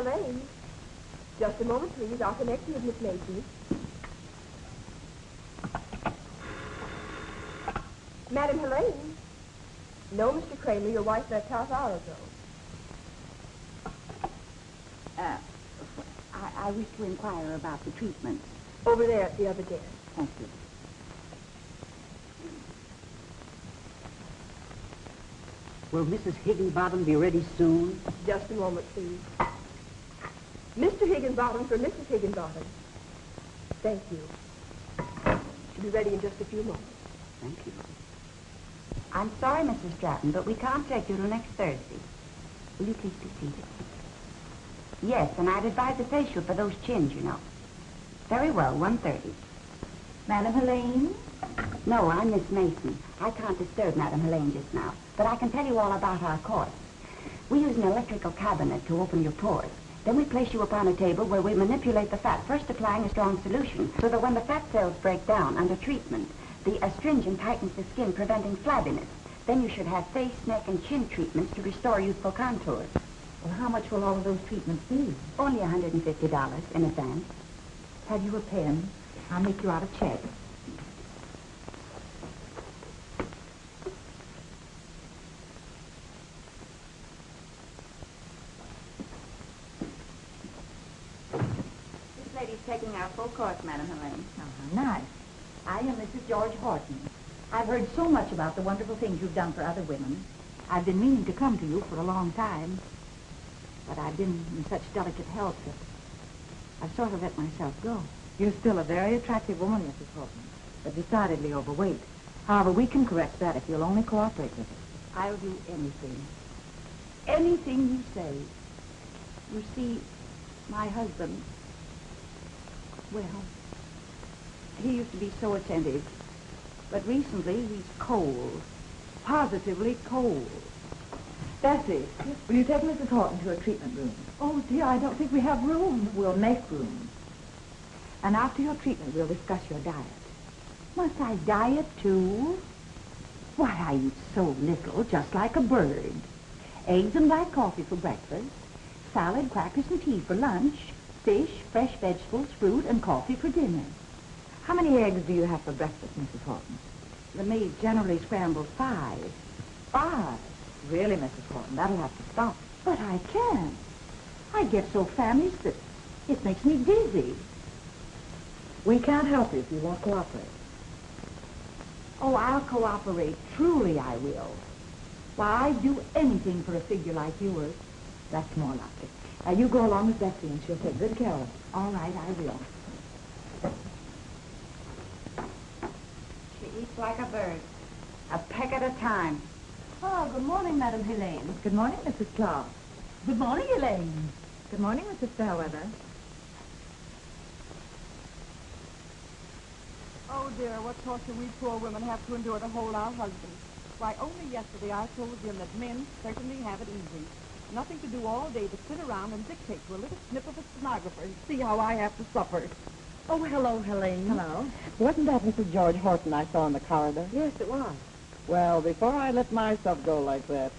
Helene. Just a moment, please. I'll connect you with Miss Macy. Madam Helene. No, Mr. Kramer, your wife left half hour ago. I wish to inquire about the treatment. Over there at the other desk. Thank you. Will Mrs. Higginbottom be ready soon? Just a moment, please. Mr. Higginbottom for Mrs. Higginbottom. Thank you. She'll be ready in just a few moments. Thank you. I'm sorry, Mrs. Stratton, but we can't take you till next Thursday. Will you please be seated? Yes, and I'd advise a facial for those chins, you know. Very well, 1:30. Madam Helene? No, I'm Miss Mason. I can't disturb Madam Helene just now, but I can tell you all about our course. We use an electrical cabinet to open your pores. Then we place you upon a table where we manipulate the fat, first applying a strong solution, so that when the fat cells break down under treatment, the astringent tightens the skin, preventing flabbiness. Then you should have face, neck, and chin treatments to restore youthful contours. Well, how much will all of those treatments be? Only $150 in advance. Have you a pen? I'll make you out a check. This lady's taking our full course, Madam Helene. Oh, how nice. I am Mrs. George Horton. I've heard so much about the wonderful things you've done for other women. I've been meaning to come to you for a long time, but I've been in such delicate health that I've sort of let myself go. You're still a very attractive woman, Mrs. Horton, but decidedly overweight. However, we can correct that if you'll only cooperate with us. I'll do anything. Anything you say. You see, my husband, well, he used to be so attentive, but recently he's cold. Positively cold. Bessie, will you take Mrs. Horton to a treatment room? Oh, dear, I don't think we have room. We'll make room. And after your treatment, we'll discuss your diet. Must I diet, too? Why, I eat so little, just like a bird. Eggs and black coffee for breakfast, salad, crackers, and tea for lunch, fish, fresh vegetables, fruit, and coffee for dinner. How many eggs do you have for breakfast, Mrs. Horton? The maid generally scrambles 5. 5? Really, Mrs. Horton, that'll have to stop. But I can't. I get so famished that it makes me dizzy. We can't help you if you won't cooperate. Oh, I'll cooperate. Truly I will. Why, I'd do anything for a figure like yours. That's more like it. Now, you go along with Bessie, and she'll take good care of it. All right, I will. She eats like a bird, a peck at a time. Oh, good morning, Madam Helene. Good morning, Mrs. Clark. Good morning, Elaine. Good morning, Mrs. Fairweather. Oh, dear, what torture we poor women have to endure to hold our husbands. Why, only yesterday I told him that men certainly have it easy. Nothing to do all day but sit around and dictate to a little snip of a stenographer and see how I have to suffer. Oh, hello, Helene. Hello. Wasn't that Mrs. George Horton I saw in the corridor? Yes, it was. Well, before I let myself go like that.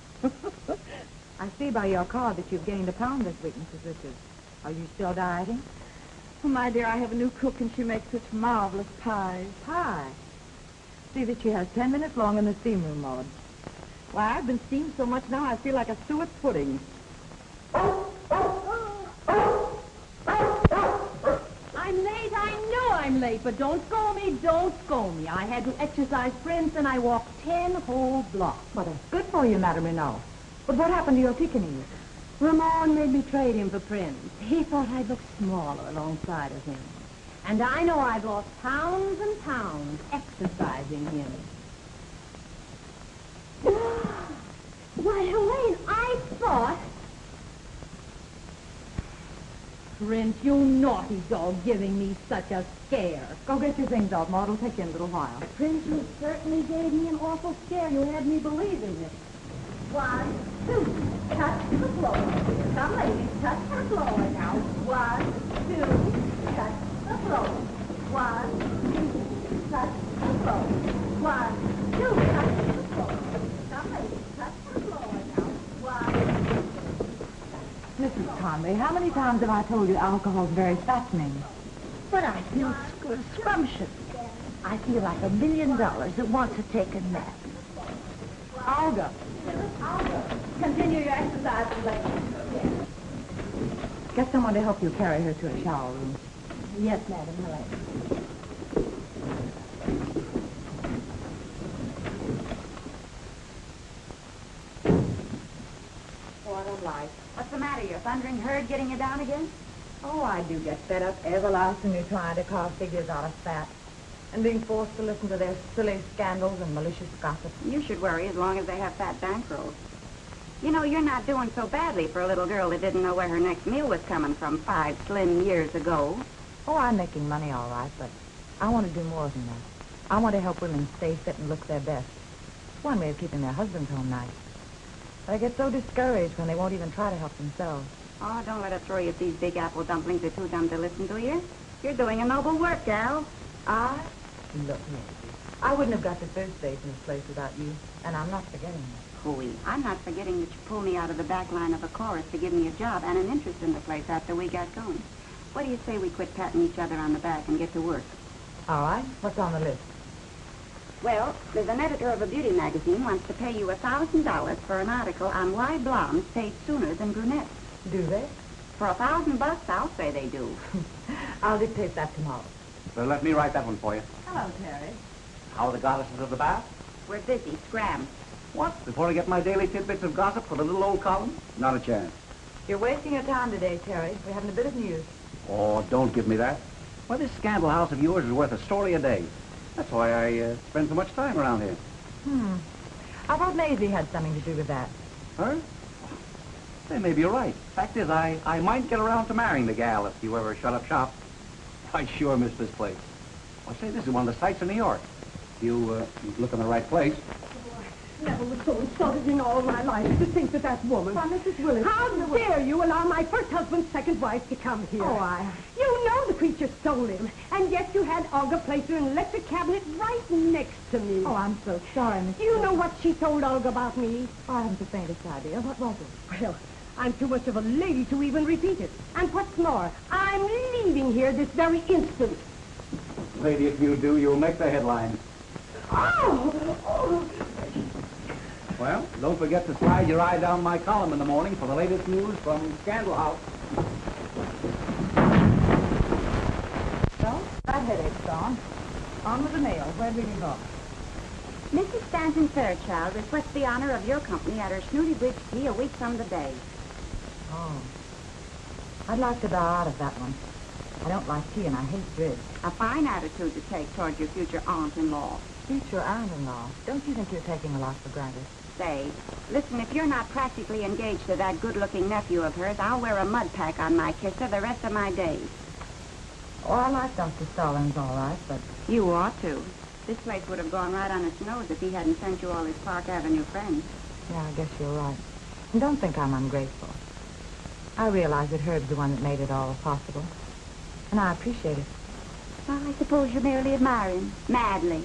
I see by your card that you've gained 1 pound this week, Mrs. Richards. Are you still dieting? Oh, my dear, I have a new cook and she makes such marvelous pies. Pie. See that she has 10 minutes long in the steam room mode. Why, I've been steamed so much now I feel like a suet pudding. I'm late, I know I'm late, but don't scold me, don't scold me. I had to exercise Prince and I walked 10 whole blocks. Well, that's good for you, Madame Renault. But what happened to your Pekingese? Ramon made me trade him for Prince. He thought I'd look smaller alongside of him. And I know I've lost pounds and pounds exercising him. Why, Helene, I thought... Prince, you naughty dog, giving me such a scare. Go get your things off, Ma. It'll take you in a little while. Prince, you certainly gave me an awful scare. You had me believing it. 1, 2, touch the floor. Some ladies touch the floor now. 1, 2, touch the floor. 1, 2, touch the floor. 1, 2, touch the floor. Some ladies touch the floor now. 1, 2. Mrs. Todd, me. How many times have I told you alcohol's very fattening? But I feel scrumptious. I feel like $1 million that wants to take a nap. Olga. Continue your exercises, ladies. Get someone to help you carry her to a shower room. Yes, Madam Helene. What a life. What's the matter? Your thundering herd getting you down again? Oh, I do get fed up everlastingly trying to carve figures out of fat and being forced to listen to their silly scandals and malicious gossip. You should worry as long as they have fat bankrolls. You know, you're not doing so badly for a little girl that didn't know where her next meal was coming from 5 slim years ago. Oh, I'm making money all right, but I want to do more than that. I want to help women stay fit and look their best. It's one way of keeping their husbands home nice. But I get so discouraged when they won't even try to help themselves. Oh, don't let it throw you if these big apple dumplings are too dumb to listen to you. You're doing a noble work, gal. Look, Nancy, I wouldn't have got to first base in this place without you, and I'm not forgetting that. Hooey, I'm not forgetting that you pulled me out of the back line of a chorus to give me a job and an interest in the place after we got going. What do you say we quit patting each other on the back and get to work? All right, what's on the list? Well, there's an editor of a beauty magazine wants to pay you $1,000 for an article on why blondes fade sooner than brunettes. Do they? For $1,000, I'll say they do. I'll dictate that tomorrow. So let me write that one for you. Hello, Terry. How are the goddesses of the bath? We're busy. Scram. What? Before I get my daily tidbits of gossip for the little old column? Not a chance. You're wasting your time today, Terry. We're having a bit of news. Oh, don't give me that. Why, this scandal house of yours is worth a story a day. That's why I spend so much time around here. I thought Maisie had something to do with that. Huh? Hey, maybe you're right. Fact is, I might get around to marrying the gal if you ever shut up shop. I sure miss this place. Well, say, this is one of the sights of New York. You look in the right place. Never was so insulted in all my life to think that woman. Why, Mrs. Willis. How dare you allow my first husband's second wife to come here? Oh, You know the creature stole him, and yet you had Olga place her in an electric cabinet right next to me. Oh, I'm so sorry, Miss. Do you know what she told Olga about me? I haven't the faintest idea. What was it? Well, I'm too much of a lady to even repeat it. And what's more, I'm leaving here this very instant. Lady, if you do, you'll make the headlines. Oh! Well, don't forget to slide your eye down my column in the morning for the latest news from Scandal House. So, that headache's gone. On with the mail. Where do we leave off? Mrs. Stanton Fairchild requests the honor of your company at her Snooty Bridge tea a week from the day. Oh. I'd like to bow out of that one. I don't like tea and I hate bridge. A fine attitude to take toward your future aunt-in-law. Future aunt-in-law. Don't you think you're taking a lot for granted? Say, listen, if you're not practically engaged to that good-looking nephew of hers, I'll wear a mud pack on my kisser the rest of my days. Oh, I like Dr. Stallings all right, but... You ought to. This place would have gone right on its nose if he hadn't sent you all his Park Avenue friends. Yeah, I guess you're right. And don't think I'm ungrateful. I realize that Herb's the one that made it all possible. And I appreciate it. Well, I suppose you merely admire him. Madly.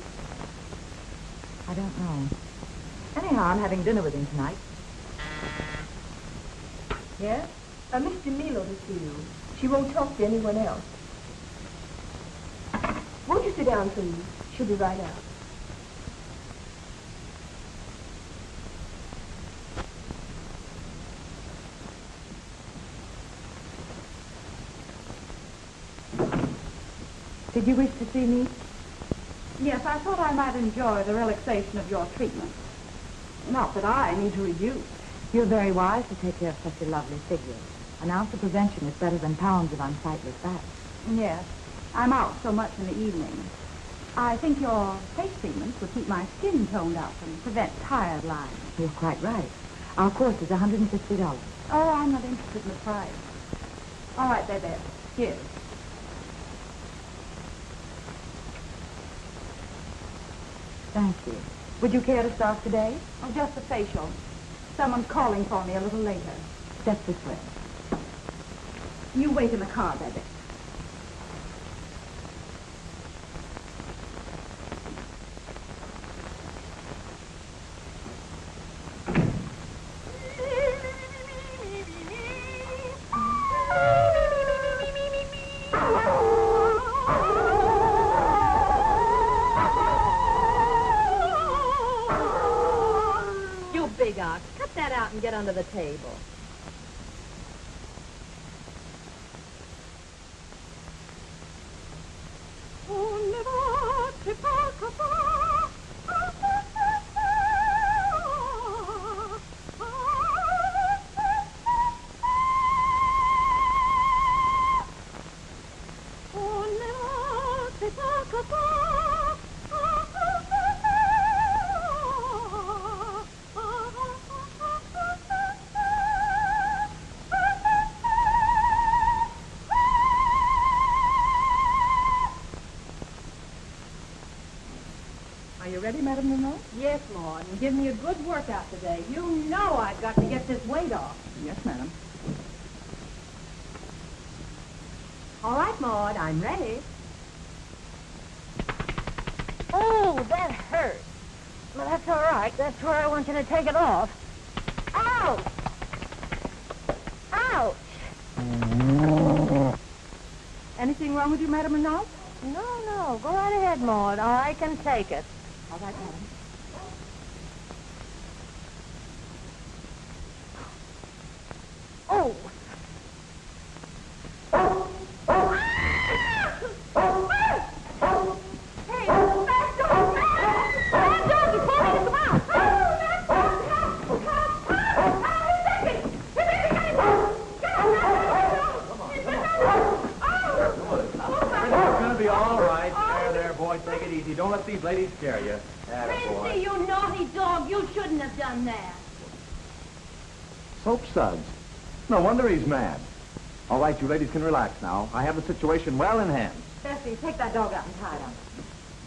I don't know. Anyhow, I'm having dinner with him tonight. Yes? Miss DeMilo to see you. She won't talk to anyone else. Won't you sit down, please? She'll be right out. Did you wish to see me? Yes, I thought I might enjoy the relaxation of your treatment. Not that I need to reduce. You're very wise to take care of such a lovely figure. An ounce of prevention is better than pounds of unsightly fat. Yes, I'm out so much in the evening. I think your face treatments would keep my skin toned up and prevent tired lines. You're quite right. Our course is $150. Oh, I'm not interested in the price. All right, baby. Here. Thank you. Would you care to start today? Oh, just a facial. Someone's calling for me a little later. Step this way. You wait in the car, baby. Hurry, Doc. Cut that out and get under the table. Are you ready, Madame Renault? Yes, Maud, and give me a good workout today. You know I've got to get this weight off. Yes, madam. All right, Maud, I'm ready. Oh, that hurts. Well, that's all right. That's where I want you to take it off. Ouch! Ouch! Anything wrong with you, Madame Renault? No, go right ahead, Maud. I can take it. All right, madam. Oh! Hey, back door! Bad dog, you're falling in the mouth! It's gonna be all right. There, boy. Take it easy. Don't let these ladies scare you. Princey, you naughty dog, you shouldn't have done that. Soap suds. No wonder he's mad. All right, you ladies can relax now. I have the situation well in hand. Bessie, take that dog out and tie it up.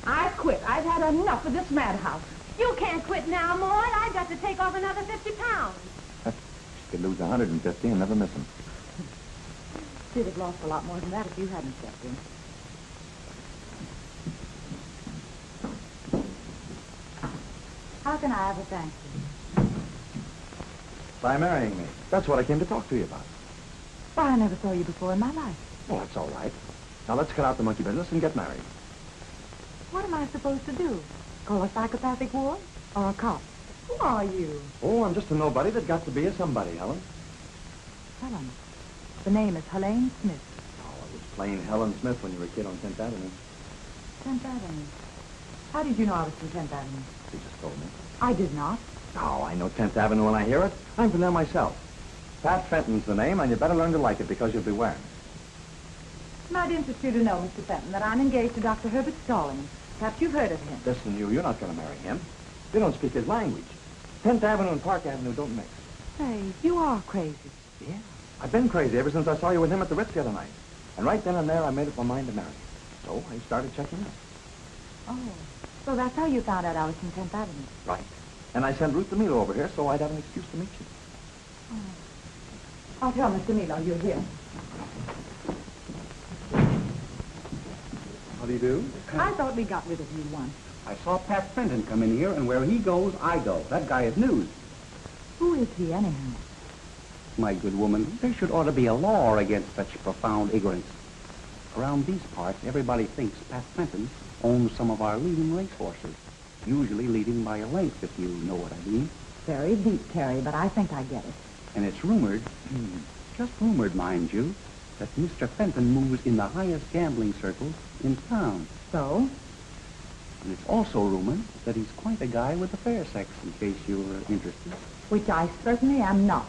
I quit. I've had enough of this madhouse. You can't quit now, Maud. I've got to take off another 50 pounds. She could lose 150 and never miss him. She'd have lost a lot more than that if you hadn't stepped in. How can I ever thank you? By marrying me. That's what I came to talk to you about. Why, I never saw you before in my life. Well, that's all right. Now let's cut out the monkey business and get married. What am I supposed to do? Call a psychopathic ward? Or a cop? Who are you? Oh, I'm just a nobody that got to be a somebody, Helen. Helen. The name is Helene Smith. Oh, it was plain Helen Smith when you were a kid on 10th Avenue. 10th Avenue. How did you know I was from 10th Avenue? She just told me. I did not. Oh, I know 10th Avenue when I hear it. I'm from there myself. Pat Fenton's the name, and you better learn to like it because you'll be wearing it. It might interest you to know, Mr. Fenton, that I'm engaged to Dr. Herbert Stallings. Perhaps you've heard of him. Listen, you're not going to marry him. You don't speak his language. 10th Avenue and Park Avenue don't mix. Say, you are crazy. Yeah. I've been crazy ever since I saw you with him at the Ritz the other night. And right then and there, I made up my mind to marry you. So I started checking out. Oh, so that's how you found out I was from 10th Avenue. Right. And I sent Ruth DeMille over here so I'd have an excuse to meet you. Oh. I'll tell Mr. Milo you're here. How do you do? I thought we got rid of you once. I saw Pat Fenton come in here, and where he goes, I go. That guy is news. Who is he, anyhow? My good woman, there should ought to be a law against such profound ignorance. Around these parts, everybody thinks Pat Fenton owns some of our leading racehorses, usually leading by a length, if you know what I mean. Very deep, Terry, but I think I get it. And it's rumored, just rumored, mind you, that Mr. Fenton moves in the highest gambling circles in town. So? And it's also rumored that he's quite a guy with the fair sex, in case you're interested. Which I certainly am not.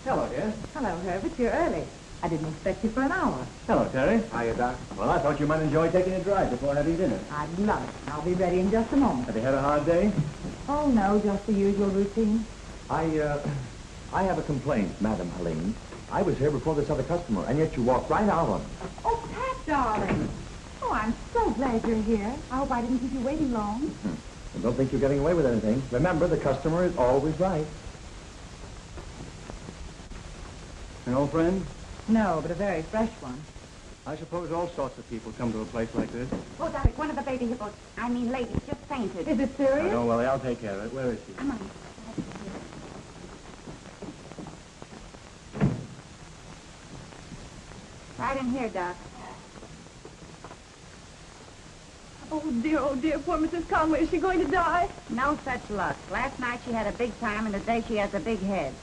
Hello, dear. Hello, Herbert. You're early. I didn't expect you for an hour. Hello, Terry. Hiya, Doc. Well, I thought you might enjoy taking a drive before having dinner. I'd love it. I'll be ready in just a moment. Have you had a hard day? Oh, no, just the usual routine. I have a complaint, Madam Helene. I was here before this other customer, and yet you walked right out on me. Oh, Pat, darling. Oh, I'm so glad you're here. I hope I didn't keep you waiting long. I don't think you're getting away with anything. Remember, the customer is always right. An old friend? No, but a very fresh one. I suppose all sorts of people come to a place like this. Oh, Derek, one of the baby hippos, ladies, just fainted. Is it I serious? know, Willie. I'll take care of it. Where is she? Come on. Right in here, Doc. Oh, dear, poor Mrs. Conway. Is she going to die? No such luck. Last night she had a big time, and today she has a big head.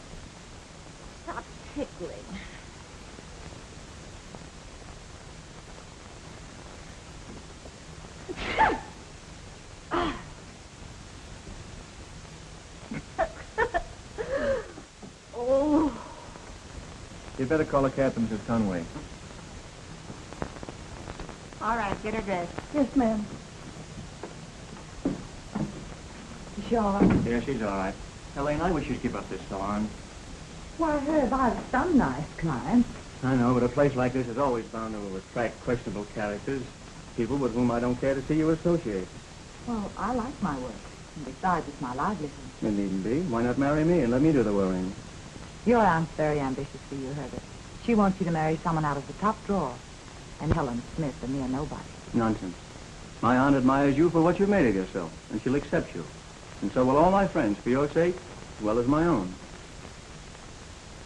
Stop tickling. Oh. You'd better call a cab to Mrs. Conway. All right, get her dressed. Yes, ma'am. Is she all right? Yeah, she's all right. Elaine, I wish you'd keep up this salon. Why, Herb, I've some nice clients. I know, but a place like this is always bound to attract questionable characters. People with whom I don't care to see you associate. Well, I like my work. And besides, it's my livelihood. It needn't be. Why not marry me and let me do the worrying? Your aunt's very ambitious for you, Herbert. She wants you to marry someone out of the top drawer. And Helen Smith, a mere nobody. Nonsense. My aunt admires you for what you've made of yourself, and she'll accept you. And so will all my friends, for your sake, as well as my own.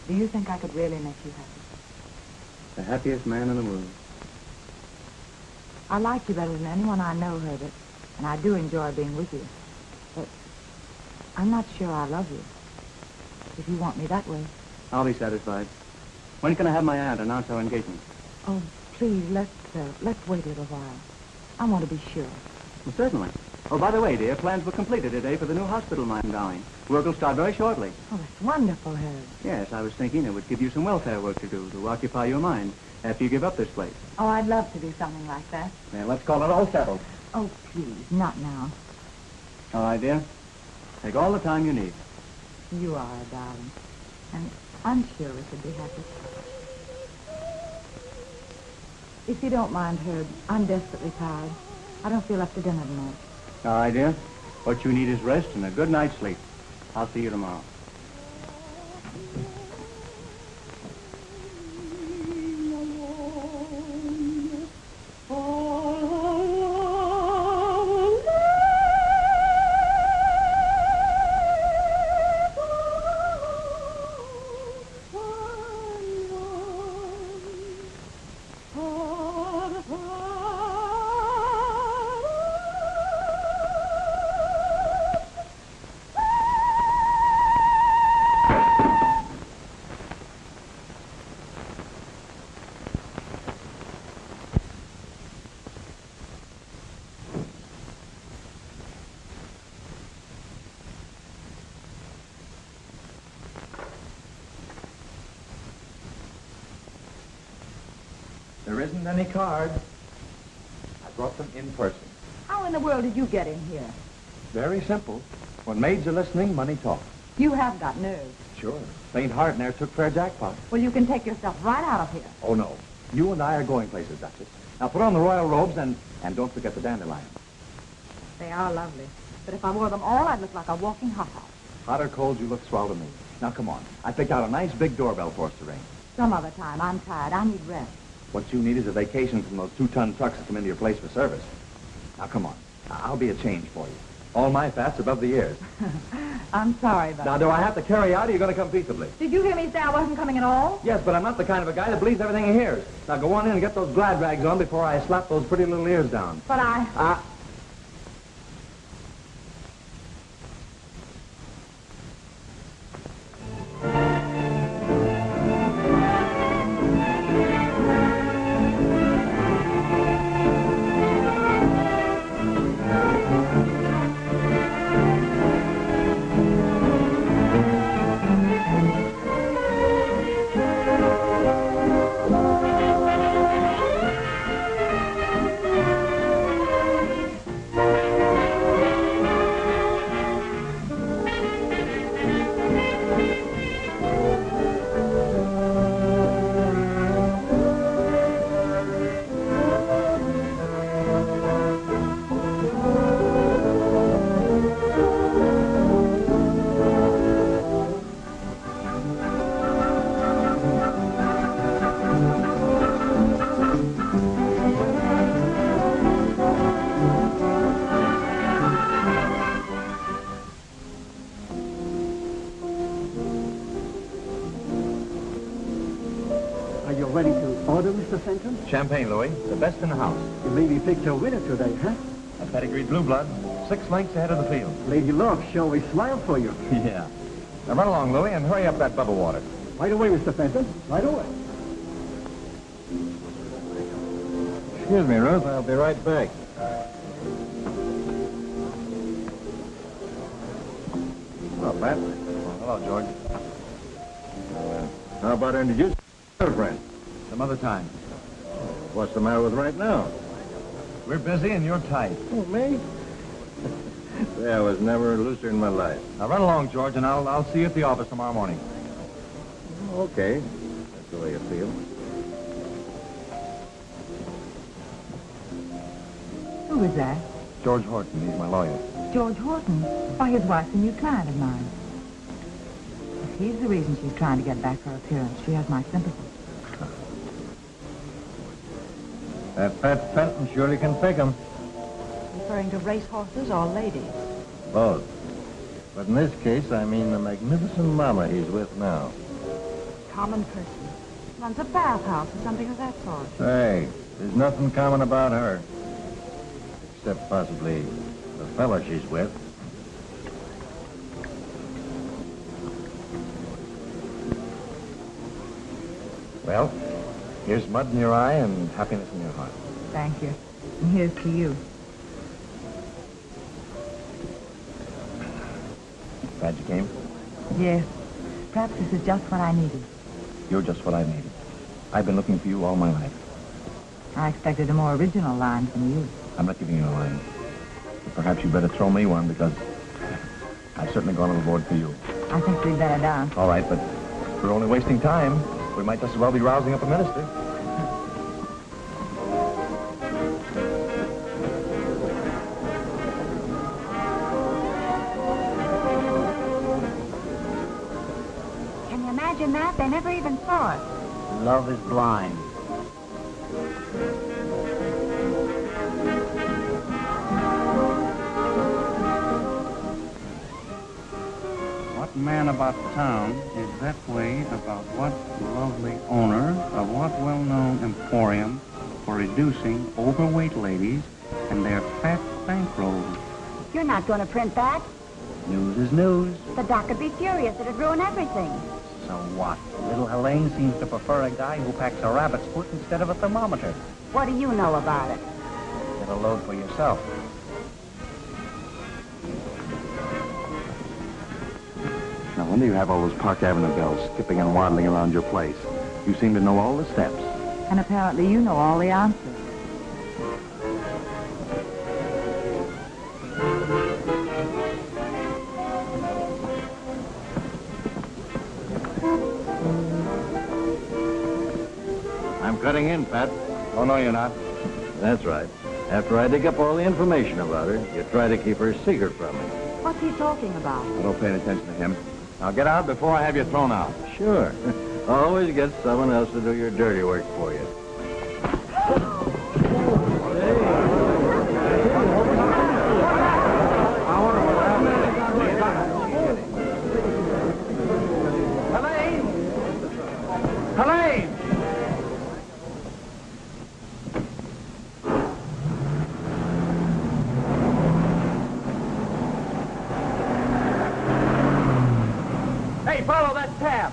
Do you think I could really make you happy? The happiest man in the world. I like you better than anyone I know, Herbert. And I do enjoy being with you. But I'm not sure I love you. If you want me that way. I'll be satisfied. When can I have my aunt announce our engagement? Oh, please, let's wait a little while. I want to be sure. Well, certainly. Oh, by the way, dear, plans were completed today for the new hospital I'm endowing. Work will start very shortly. Oh, that's wonderful, Herb. Yes, I was thinking it would give you some welfare work to do, to occupy your mind after you give up this place. Oh, I'd love to do something like that. Now, let's call it all settled. Oh, please, not now. All right, dear. Take all the time you need. You are, darling. And I'm sure we could be happy. If you don't mind, Herb, I'm desperately tired. I don't feel up to dinner tonight. All right, dear. What you need is rest and a good night's sleep. I'll see you tomorrow. There isn't any card. I brought them in person. How in the world did you get in here? Very simple. When maids are listening, money talks. You have got nerves. Sure. Faint heart ne'er took fair jackpot. Well, you can take yourself right out of here. Oh, no. You and I are going places, Duchess. Now put on the royal robes and don't forget the dandelions. They are lovely. But if I wore them all, I'd look like a walking hothouse. Hot or cold, you look swell to me. Now, come on. I picked out a nice big doorbell for us to ring. Some other time. I'm tired. I need rest. What you need is a vacation from those 2-ton trucks that come into your place for service. Now, come on. I'll be a change for you. All my fat's above the ears. I'm sorry about Now, do I have to carry out, or are you going to come peaceably? Did you hear me say I wasn't coming at all? Yes, but I'm not the kind of a guy that believes everything he hears. Now, go on in and get those glad rags on before I slap those pretty little ears down. But I... Are you ready to order, Mr. Fenton? Champagne, Louis. The best in the house. You maybe picked a winner today, huh? Pedigreed blue blood. 6 lengths ahead of the field. Lady Love shall we smile for you. Yeah. Now run along, Louie, and hurry up that bubble water. Right away, Mr. Fenton. Right away. Excuse me, Ruth. I'll be right back. Hello, Pat. Hello, George. How about introducing your friend? Some other time. What's the matter with right now? We're busy and you're tight. Oh, me? Yeah, I was never looser in my life. Now run along, George, and I'll see you at the office tomorrow morning. Okay. That's the way you feel. Who is that? George Horton, he's my lawyer. George Horton. Why, his wife's a new client of mine. If he's the reason she's trying to get back her appearance, she has my sympathy. That Pat Fenton surely can pick 'em. Referring to racehorses or ladies? Both. But in this case, I mean the magnificent mama he's with now. Common person. Runs a bathhouse or something of that sort. Hey, there's nothing common about her. Except possibly the fella she's with. Well, here's mud in your eye and happiness in your heart. Thank you. And here's to you. Glad you came. Yes. Perhaps this is just what I needed. You're just what I needed. I've been looking for you all my life. I expected a more original line from you. I'm not giving you a line. But perhaps you better throw me one because I've certainly gone overboard for you. I think we'd better dance. All right, but if we're only wasting time, we might just as well be rousing up a minister. Can you imagine that? They never even saw it. Love is blind. What man about town is that way about what lovely owner of what well-known emporium for reducing overweight ladies and their fat bankrolls? You're not going to print that. News is news. The doc would be furious. It'd ruin everything. So what? Little Helene seems to prefer a guy who packs a rabbit's foot instead of a thermometer. What do you know about it? Get a load for yourself. No wonder you have all those Park Avenue girls skipping and waddling around your place. You seem to know all the steps. And apparently you know all the answers. I'm cutting in, Pat. Oh, no, you're not. That's right. After I dig up all the information about her, you try to keep her secret from me. What's he talking about? I don't pay any attention to him. Now get out before I have you thrown out. Sure. Always get someone else to do your dirty work for you. Helene! Helene! Hey, follow that tab.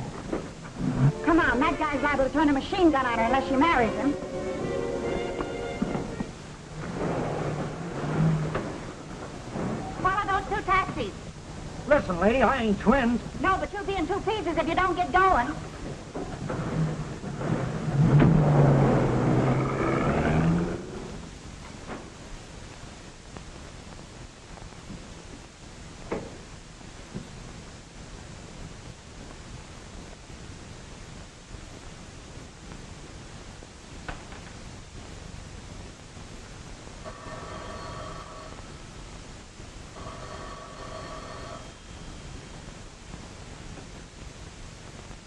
Come on, that guy's liable to turn a machine gun on her unless she marries him. Follow those two taxis. Listen, lady, I ain't twins. No, but you'll be in two pieces if you don't get going.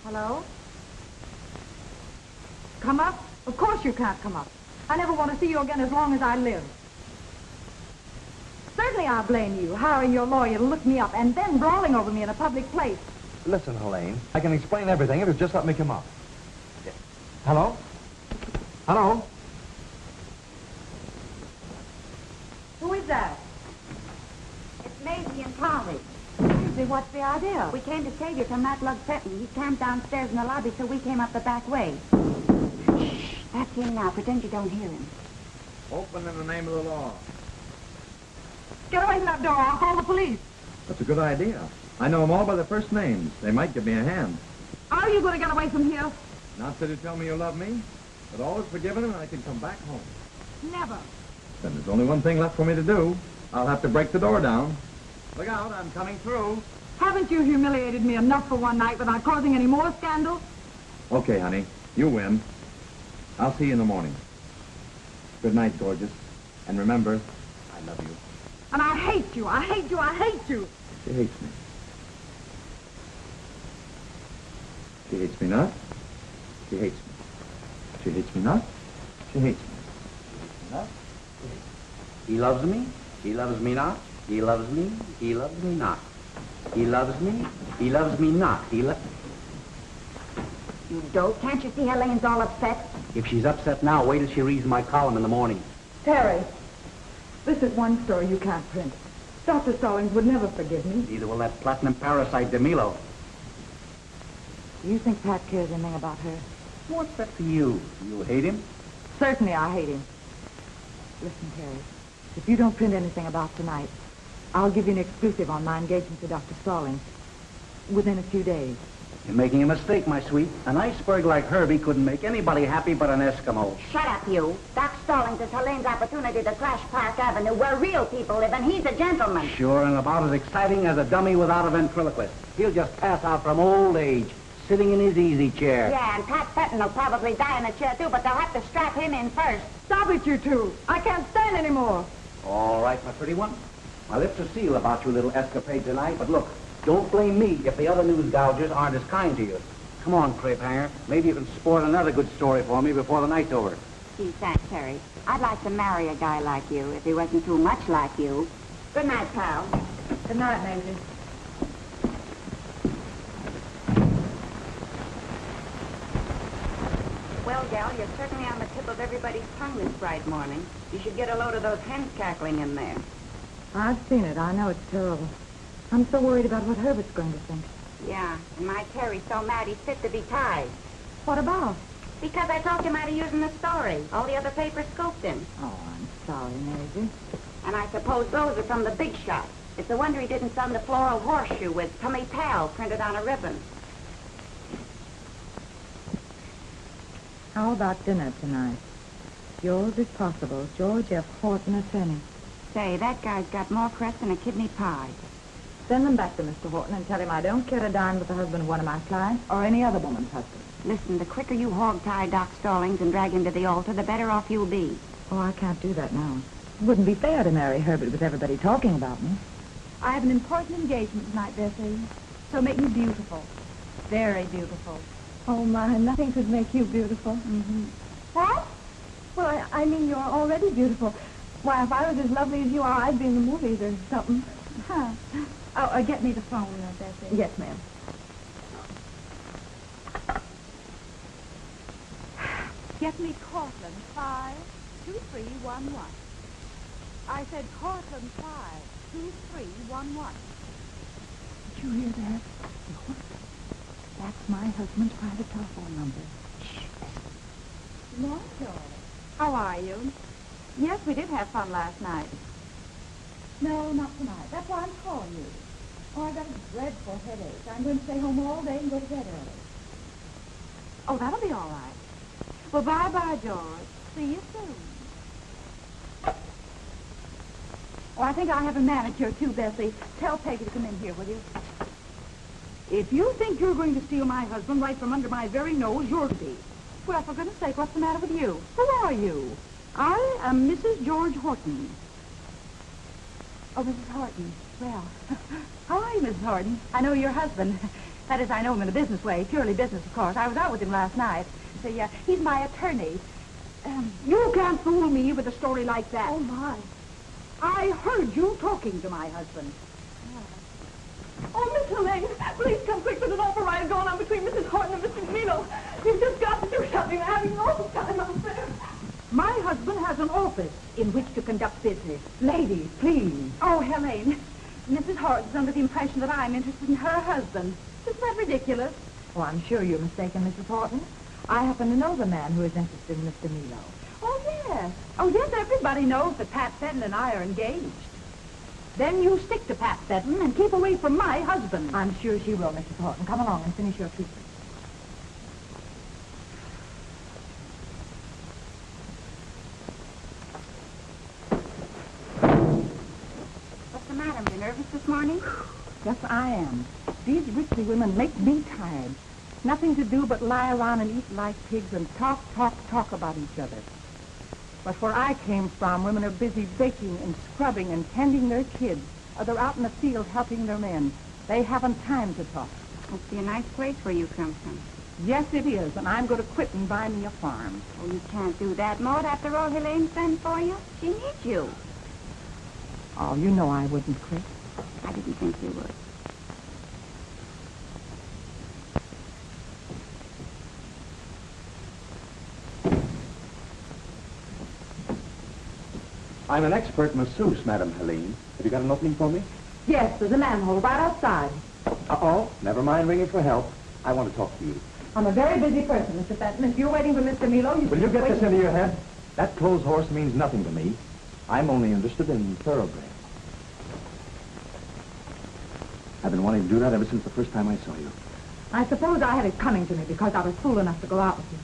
Hello? Come up? Of course you can't come up. I never want to see you again as long as I live. Certainly I blame you, hiring your lawyer to look me up and then brawling over me in a public place. Listen, Helene, I can explain everything if you just let me come up. Hello? Hello? Who is that? Maisie in college. Maisie, what's the idea? We came to save you from that lug Fenton. He's camped downstairs in the lobby, so we came up the back way. Shh. That's him now. Pretend you don't hear him. Open in the name of the law. Get away from that door. I'll call the police. That's a good idea. I know them all by their first names. They might give me a hand. How are you going to get away from here? Not till you tell me you love me, but all is forgiven and I can come back home. Never. Then there's only one thing left for me to do. I'll have to break the door down. Look out, I'm coming through. Haven't you humiliated me enough for one night without causing any more scandal? Okay, honey. You win. I'll see you in the morning. Good night, gorgeous. And remember, I love you. And I hate you. I hate you. I hate you. She hates me. She hates me not. She hates me. She hates me not. She hates me. Not? He loves me. He loves me not. He loves me. He loves me not. He loves me. He loves me not. You dope. Can't you see Helene's all upset? If she's upset now, wait till she reads my column in the morning. Terry, this is one story you can't print. Dr. Stallings would never forgive me. Neither will that platinum parasite DeMilo. Do you think Pat cares anything about her? What's that for you? You hate him? Certainly I hate him. Listen, Terry, if you don't print anything about tonight, I'll give you an exclusive on my engagement to Dr. Stallings within a few days. You're making a mistake, my sweet. An iceberg like Herbie couldn't make anybody happy but an Eskimo. Shut up, you. Doc Stallings is Helene's opportunity to crash Park Avenue, where real people live, and he's a gentleman. Sure, and about as exciting as a dummy without a ventriloquist. He'll just pass out from old age, sitting in his easy chair. Yeah, and Pat Fenton will probably die in a chair, too, but they'll have to strap him in first. Stop it, you two. I can't stand anymore. All right, my pretty one. My lips are sealed about your little escapade tonight, but look, don't blame me if the other news gougers aren't as kind to you. Come on, crepe hanger. Maybe you can sport another good story for me before the night's over. Gee, thanks, Terry. I'd like to marry a guy like you if he wasn't too much like you. Good night, pal. Good night, Maisie. Well, gal, you're certainly on the tip of everybody's tongue this bright morning. You should get a load of those hens cackling in there. I've seen it. I know it's terrible. I'm so worried about what Herbert's going to think. Yeah, and my Terry's so mad he's fit to be tied. What about? Because I talked him out of using the story. All the other papers scooped him. Oh, I'm sorry, Maisie. And I suppose those are from the big shot. It's a wonder he didn't send the floral horseshoe with Tummy Pal printed on a ribbon. How about dinner tonight? Yours, if possible, George F. Horton, attorney. Say, that guy's got more crest than a kidney pie. Send them back to Mr. Horton and tell him I don't care to dine with the husband of one of my clients or any other woman's husband. Listen, the quicker you hog-tie Doc Stallings and drag him to the altar, the better off you'll be. Oh, I can't do that now. It wouldn't be fair to marry Herbert with everybody talking about me. I have an important engagement tonight, Bessie. So make me beautiful. Very beautiful. Oh, my, nothing could make you beautiful. Mm-hmm. What? Well, I mean, you're already beautiful. Why, if I was as lovely as you are, I'd be in the movies or something. Huh. Oh, get me the phone, Bessie. Yes, ma'am. Get me Cortland 52311. I said Cortland 52311. Did you hear that? That's my husband's private telephone number. Marshall, how are you? Yes, we did have fun last night. No, not tonight. That's why I'm calling you. Oh, I got a dreadful headache. I'm going to stay home all day and go to bed early. Oh, that'll be all right. Well, bye-bye, George. See you soon. Oh, I think I have a manicure, too, Bessie. Tell Peggy to come in here, will you? If you think you're going to steal my husband right from under my very nose, you're to be. Well, for goodness sake, what's the matter with you? Who are you? I am Mrs. George Horton. Oh, Mrs. Horton. Well, how are you, Mrs. Horton? I know your husband. That is, I know him in a business way. Purely business, of course. I was out with him last night. So, yeah, he's my attorney. You can't fool me with a story like that. Oh, my. I heard you talking to my husband. Oh, Miss Helene, please come quick. There's an override going on between Mrs. Horton and Mr. Milo. You've just got to do something. They're having an awful time out there. My husband has an office in which to conduct business. Ladies, please. Oh, Helene, Mrs. Horton's under the impression that I'm interested in her husband. Isn't that ridiculous? Oh, I'm sure you're mistaken, Mrs. Horton. I happen to know the man who is interested in Mr. Milo. Oh, yes. Oh, yes, everybody knows that Pat Fenton and I are engaged. Then you stick to Pat Fenton and keep away from my husband. I'm sure she will, Mrs. Horton. Come along and finish your treatment. What's the matter? You nervous this morning? Yes, I am. These Ritchie women make me tired. Nothing to do but lie around and eat like pigs and talk about each other. But where I came from, women are busy baking and scrubbing and tending their kids. Or they're out in the field helping their men. They haven't time to talk. Must be a nice place where you come from. Yes, it is, and I'm going to quit and buy me a farm. Oh, you can't do that, Maud. After all Helene's done for you, she needs you. Oh, you know I wouldn't quit. I didn't think you would. I'm an expert masseuse, Madam Helene. Have you got an opening for me? Yes, there's a manhole right outside. Uh-oh. Never mind ringing for help. I want to talk to you. I'm a very busy person, Mr. Fenton. If you're waiting for Mr. Milo, Will you get this into your head? That clothes horse means nothing to me. I'm only interested in thoroughbred. I've been wanting to do that ever since the first time I saw you. I suppose I had it coming to me because I was fool enough to go out with you.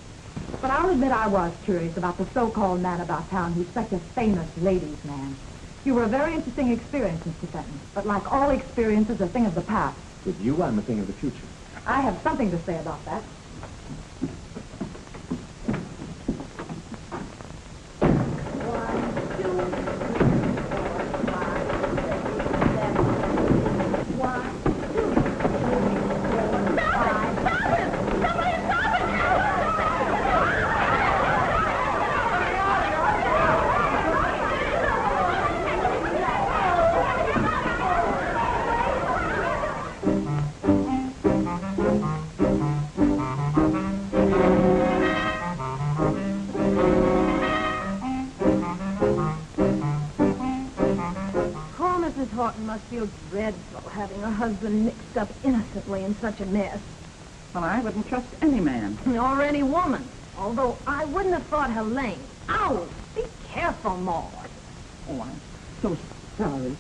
But I'll admit I was curious about the so-called man about town who's such a famous ladies' man. You were a very interesting experience, Mr. Fenton. But like all experience is a thing of the past. With you, I'm a thing of the future. I have something to say about that. Must feel dreadful having a husband mixed up innocently in such a mess. Well, I wouldn't trust any man. Or any woman. Although I wouldn't have thought Helene. Ow! Be careful, Maud. Oh, I'm so sorry.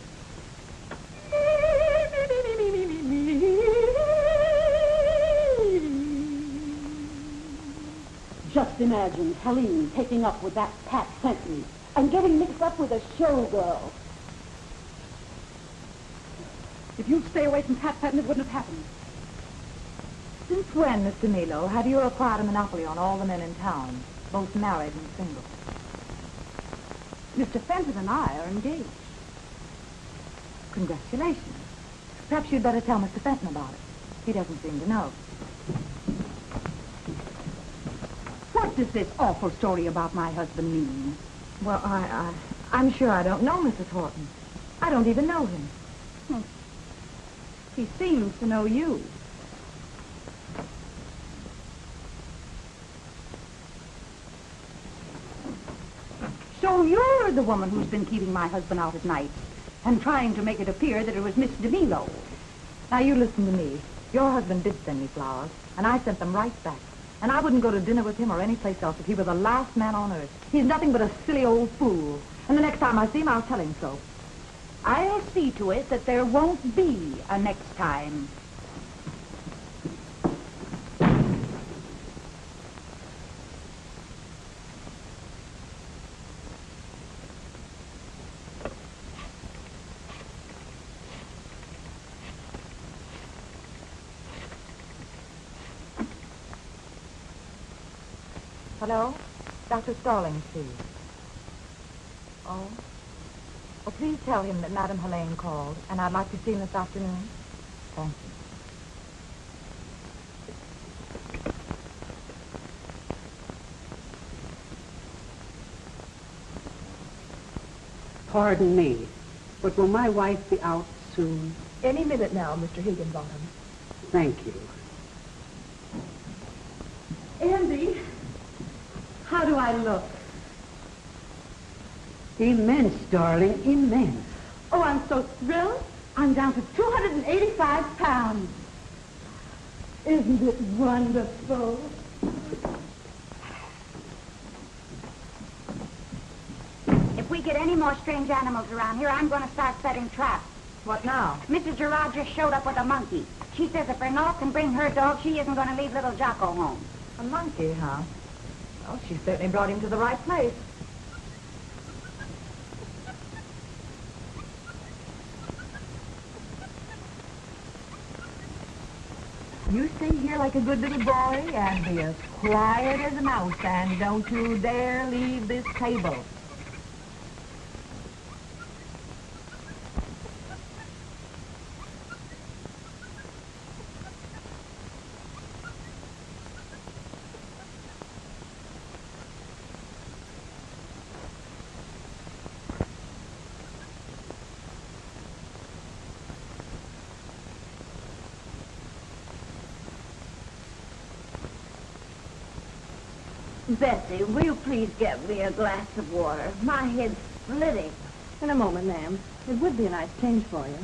Just imagine Helene taking up with that Pat Fenton and getting mixed up with a showgirl. If you'd stay away from Pat Fenton, it wouldn't have happened. Since when, Mr. Milo, have you acquired a monopoly on all the men in town, both married and single? Mr. Fenton and I are engaged. Congratulations. Perhaps you'd better tell Mr. Fenton about it. He doesn't seem to know. What does this awful story about my husband mean? Well, I'm sure I don't know Mrs. Horton. I don't even know him. He seems to know you. So you're the woman who's been keeping my husband out at night and trying to make it appear that it was Miss DeMilo. Now, you listen to me. Your husband did send me flowers, and I sent them right back. And I wouldn't go to dinner with him or any place else if he were the last man on earth. He's nothing but a silly old fool. And the next time I see him, I'll tell him so. I'll see to it that there won't be a next time. Hello? Dr. Starling, please. Oh? Oh, please tell him that Madame Helene called, and I'd like to see him this afternoon. Thank you. Pardon me, but will my wife be out soon? Any minute now, Mr. Higginbottom. Thank you. Andy, how do I look? Immense, darling, immense. Oh, I'm so thrilled. I'm down to 285 pounds. Isn't it wonderful? If we get any more strange animals around here, I'm going to start setting traps. What now? Mrs. Gerard just showed up with a monkey. She says if Renault can bring her dog, she isn't going to leave little Jocko home. A monkey, huh? Well, she certainly brought him to the right place. You stay here like a good little boy and be as quiet as a mouse, and don't you dare leave this table. Bessie, will you please get me a glass of water? My head's splitting. In a moment, ma'am. It would be a nice change for you.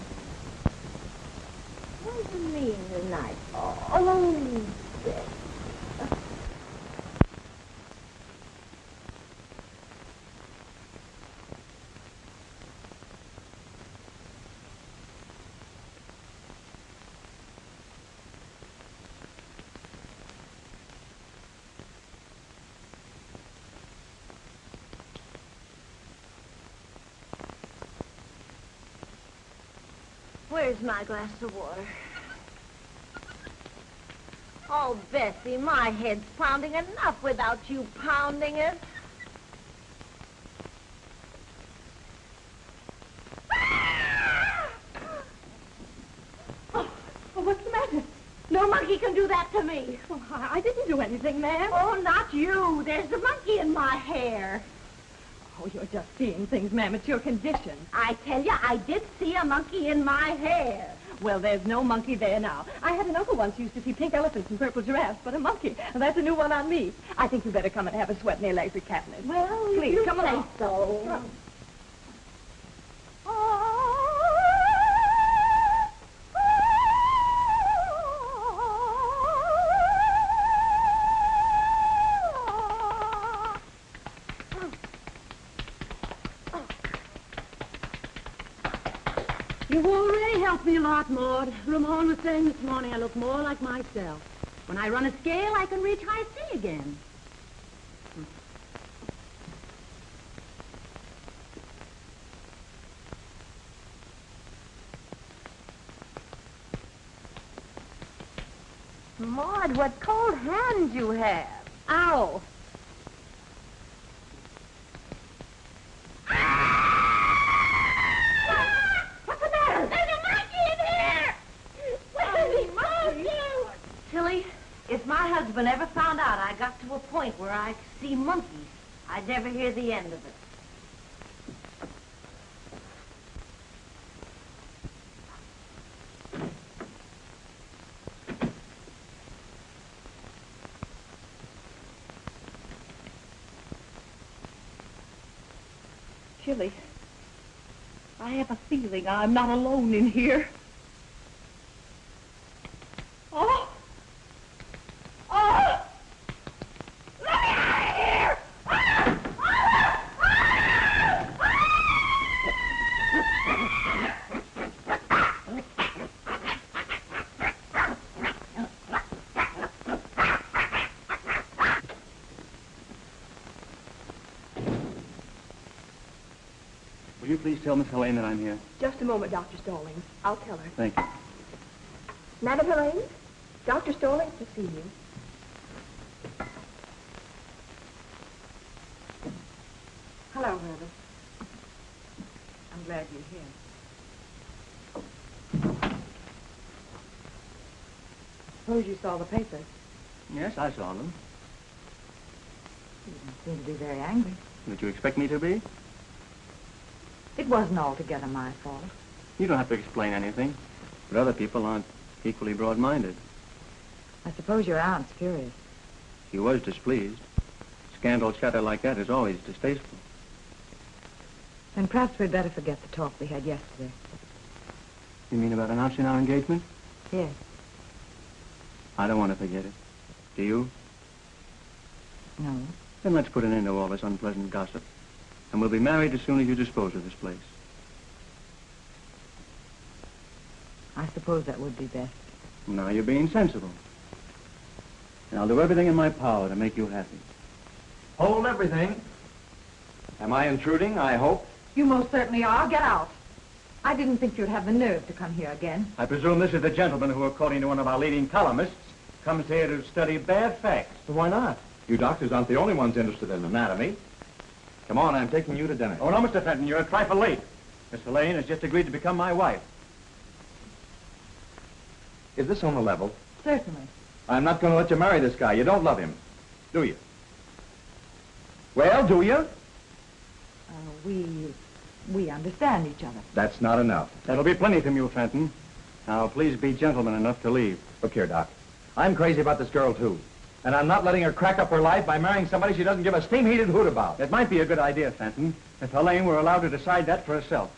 What do you mean tonight? Oh, Bessie. Where's my glass of water? Oh, Bessie, my head's pounding enough without you pounding it. Oh, what's the matter? No monkey can do that to me. Oh, I didn't do anything, ma'am. Oh, not you. There's a monkey in my hair. Oh, you're just seeing things, ma'am. It's your condition. I tell you, I did see a monkey in my hair. Well, there's no monkey there now. I had an uncle once who used to see pink elephants and purple giraffes, but a monkey. That's a new one on me. I think you better come and have a sweat in the electric cabinet. Well, please, you come say along. so. You've already helped me a lot, Maud. Ramon was saying this morning I look more like myself. When I run a scale, I can reach high C again. Maud, what cold hands you have. Ow! What's the matter? There's a monkey in here! Where's he moved you? Tilly, if my husband ever found out I got to a point where I could see monkeys, I'd never hear the end of it. Tilly, I have a feeling I'm not alone in here. Oh! Oh! Let me out of here! Ah! Will you please tell Miss Helene that I'm here? Just a moment, Dr. Stallings. I'll tell her. Thank you. Madam Helene, Dr. Stallings to see you. Hello, Herbert. I'm glad you're here. Suppose you saw the papers. Yes, I saw them. You didn't seem to be very angry. Did you expect me to be? It wasn't altogether my fault. You don't have to explain anything. But other people aren't equally broad-minded. I suppose your aunt's furious. She was displeased. Scandal chatter like that is always distasteful. Then perhaps we'd better forget the talk we had yesterday. You mean about announcing our engagement? Yes. I don't want to forget it. Do you? No. Then let's put an end to all this unpleasant gossip. And we'll be married as soon as you dispose of this place. I suppose that would be best. Now you're being sensible. And I'll do everything in my power to make you happy. Hold everything. Am I intruding, I hope? You most certainly are. Get out. I didn't think you'd have the nerve to come here again. I presume this is the gentleman who, according to one of our leading columnists, comes here to study bad facts. Why not? You doctors aren't the only ones interested in anatomy. Come on, I'm taking you to dinner. Oh, no, Mr. Fenton, you're a trifle late. Miss Lane has just agreed to become my wife. Is this on the level? Certainly. I'm not going to let you marry this guy. You don't love him, do you? Well, do you? We understand each other. That's not enough. That'll be plenty from you, Fenton. Now, please be gentleman enough to leave. Look here, Doc. I'm crazy about this girl, too. And I'm not letting her crack up her life by marrying somebody she doesn't give a steam-heated hoot about. It might be a good idea, Fenton, if Helene were allowed to decide that for herself.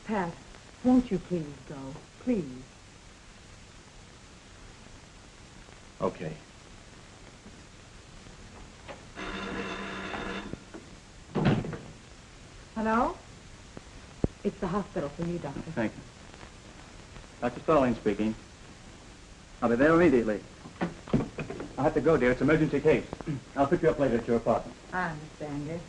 Pat, won't you please go? Please. Okay. Hello? It's the hospital for you, Doctor. Thank you. Dr. Stallings speaking. I'll be there immediately. I'll have to go, dear. It's an emergency case. I'll pick you up later at your apartment. I understand, yes.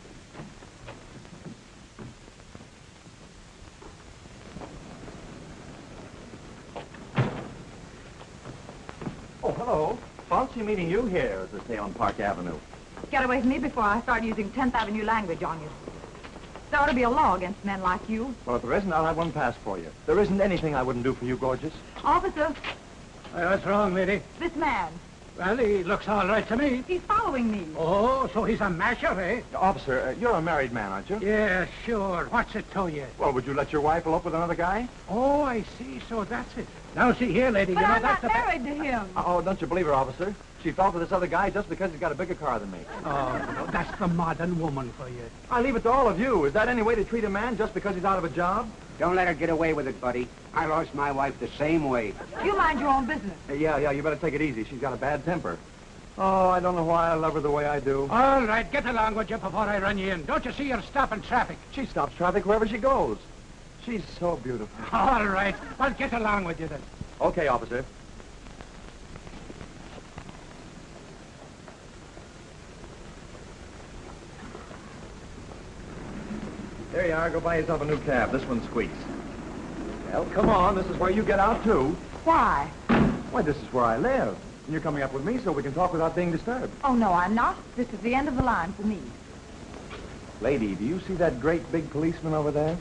Oh, hello. Fancy meeting you here, as they say on Park Avenue. Get away from me before I start using 10th Avenue language on you. There ought to be a law against men like you. Well, if there isn't, I'll have one passed for you. There isn't anything I wouldn't do for you, gorgeous. Officer, What's wrong, lady? this man, Well, he looks all right to me. he's following me. Oh, so he's a masher, eh? Officer, you're a married man, aren't you? Yeah, sure. What's it to you? Well, would you let your wife elope with another guy? Oh, I see. So that's it. Now, see here, lady. But you know I'm not that's married to him. Oh, don't you believe her, officer? She fell for this other guy just because he's got a bigger car than me. Oh, no, that's the modern woman for you. I leave it to all of you. Is that any way to treat a man just because he's out of a job? Don't let her get away with it, buddy. I lost my wife the same way. You mind your own business. Yeah, you better take it easy. She's got a bad temper. Oh, I don't know why I love her the way I do. All right, get along with you before I run you in. Don't you see you're stopping traffic? She stops traffic wherever she goes. She's so beautiful. All right. Well, get along with you then. Okay, officer. There you are. Go buy yourself a new cab. This one squeaks. Well, come on. This is where you get out, too. Why? Why, this is where I live. And you're coming up with me so we can talk without being disturbed. Oh, no, I'm not. This is the end of the line for me. Lady, do you see that great big policeman over there?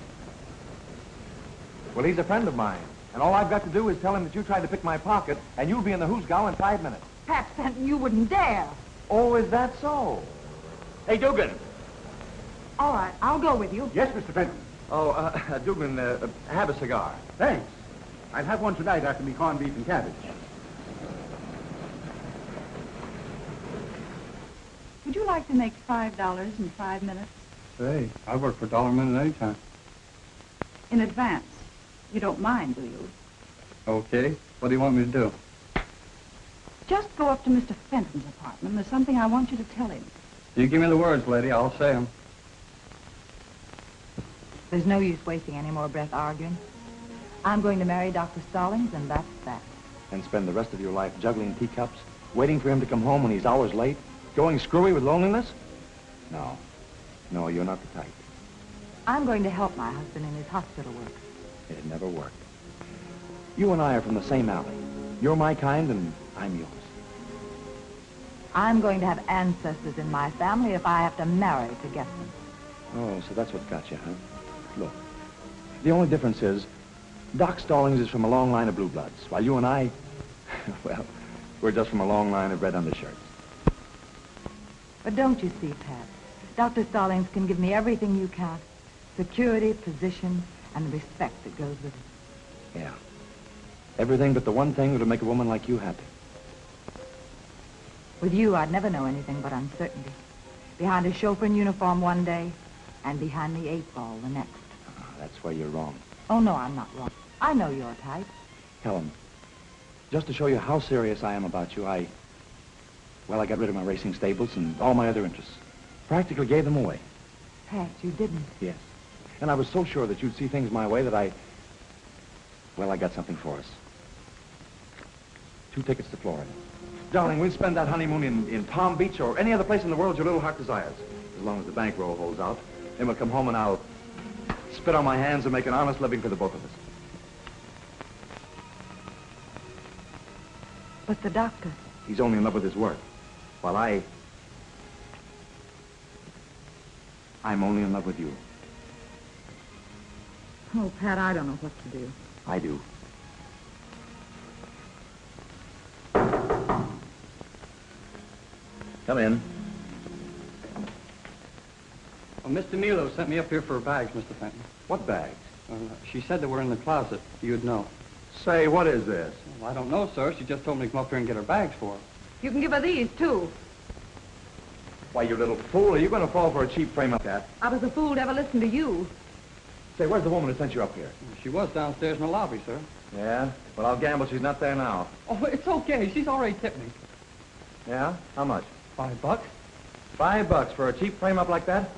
Well, he's a friend of mine. And all I've got to do is tell him that you tried to pick my pocket, and you'll be in the hoosgow in 5 minutes. Pat Fenton, you wouldn't dare. Oh, is that so? Hey, Dugan. All right, I'll go with you. Yes, Mr. Fenton. Oh, Dugan, have a cigar. Thanks. I'll have one tonight after me corned beef and cabbage. Would you like to make $5 in 5 minutes? Hey, I work for $1 a minute any time. In advance. You don't mind, do you? Okay. What do you want me to do? Just go up to Mr. Fenton's apartment. There's something I want you to tell him. You give me the words, lady. I'll say them. There's no use wasting any more breath arguing. I'm going to marry Dr. Stallings, and that's that. And spend the rest of your life juggling teacups, waiting for him to come home when he's hours late, going screwy with loneliness? No. No, you're not the type. I'm going to help my husband in his hospital work. It'd never work. You and I are from the same alley. You're my kind, and I'm yours. I'm going to have ancestors in my family if I have to marry to get them. Oh, so that's what got you, huh? Look, the only difference is Doc Stallings is from a long line of blue bloods, while you and I, well, we're just from a long line of red undershirts. But don't you see, Pat? Dr. Stallings can give me everything you can't. Security, position, and the respect that goes with it. Yeah. Everything but the one thing that would make a woman like you happy. With you, I'd never know anything but uncertainty. Behind a chauffeur in uniform one day, and behind the 8 ball the next. That's where you're wrong. Oh, no, I'm not wrong. I know your type. Helen, just to show you how serious I am about you, I got rid of my racing stables and all my other interests. Practically gave them away. Pat, you didn't. Yes. And I was so sure that you'd see things my way that I got something for us. 2 tickets to Florida. Darling, we'll spend that honeymoon in Palm Beach or any other place in the world your little heart desires. As long as the bankroll holds out. Then we'll come home and I'll spit on my hands and make an honest living for the both of us. But the doctor. He's only in love with his work. While I'm only in love with you. Oh, Pat, I don't know what to do. I do. Come in. Well, Mr. Milo sent me up here for bags, Mr. Fenton. What bags? She said they were in the closet. You'd know. Say, what is this? Well, I don't know, sir. She just told me to come up here and get her bags for her. You can give her these, too. Why, you little fool, are you going to fall for a cheap frame like that? I was a fool to ever listen to you. Say, where's the woman who sent you up here? She was downstairs in the lobby, sir. Yeah? Well, I'll gamble she's not there now. Oh, it's okay. She's already tipped me. Yeah? How much? $5. $5 for a cheap frame-up like that?